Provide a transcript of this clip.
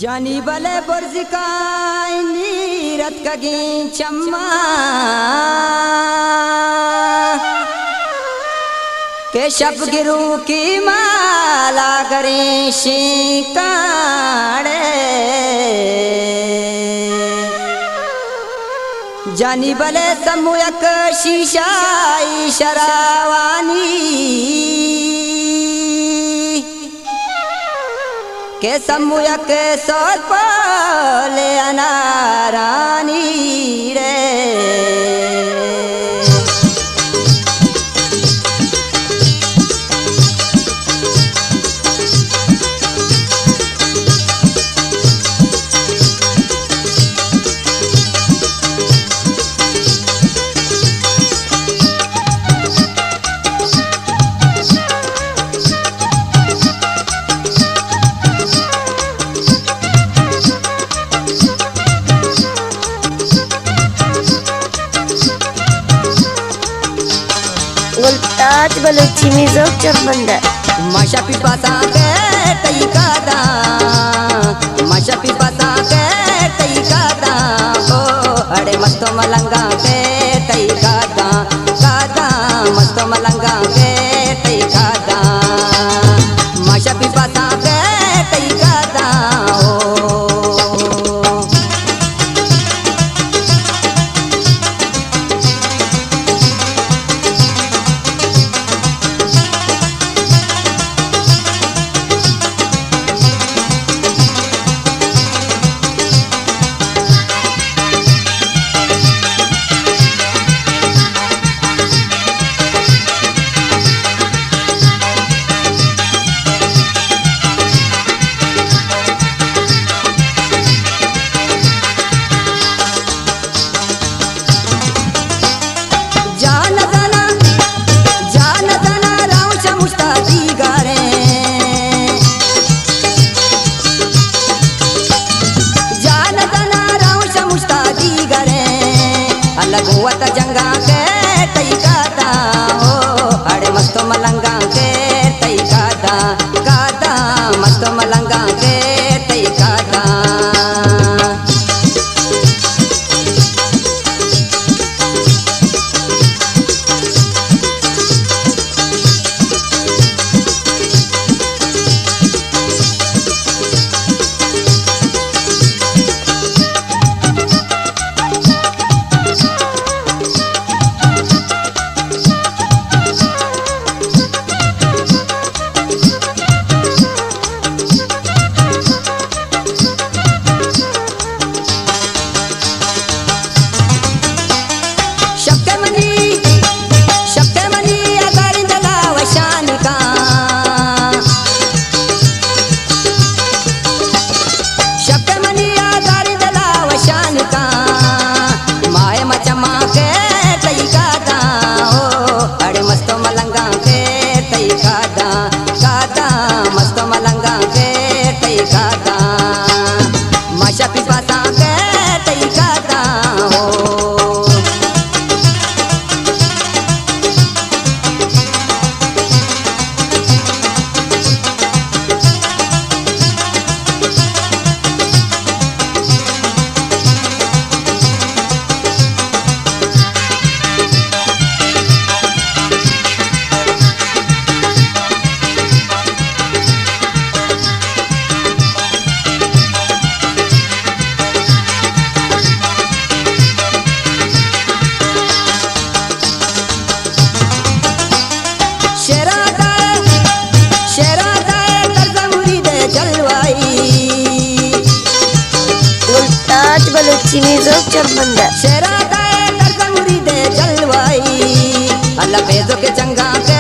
जानी बले बुर्ज का नीरत कगी चम्मा के शब गिरू की माला करें शिकाड़े जानी बले समूयक शीशाई शरावानी के समूयक सोत पाले अनारानी रे गुलताज बलूची मिजोक चंबंद माशा पिपासा के तई कादा माशा पिपासा के तई कादा ओ अड़े मस्तो मलंगा के तई कादा कादा मस्तो मलंगा के तई कादा माशा पिपासा के तई कादा लगुवत जंगा के तई कादा ओ अड़े मस्तो मलंगा के तई कादा कादा मस्तो मलंगा के तई कादा बलूची मिजोक चंबंद शेरा दाए दर्द मुरीदे जलवाई अल्लाह बेजो के जंगा के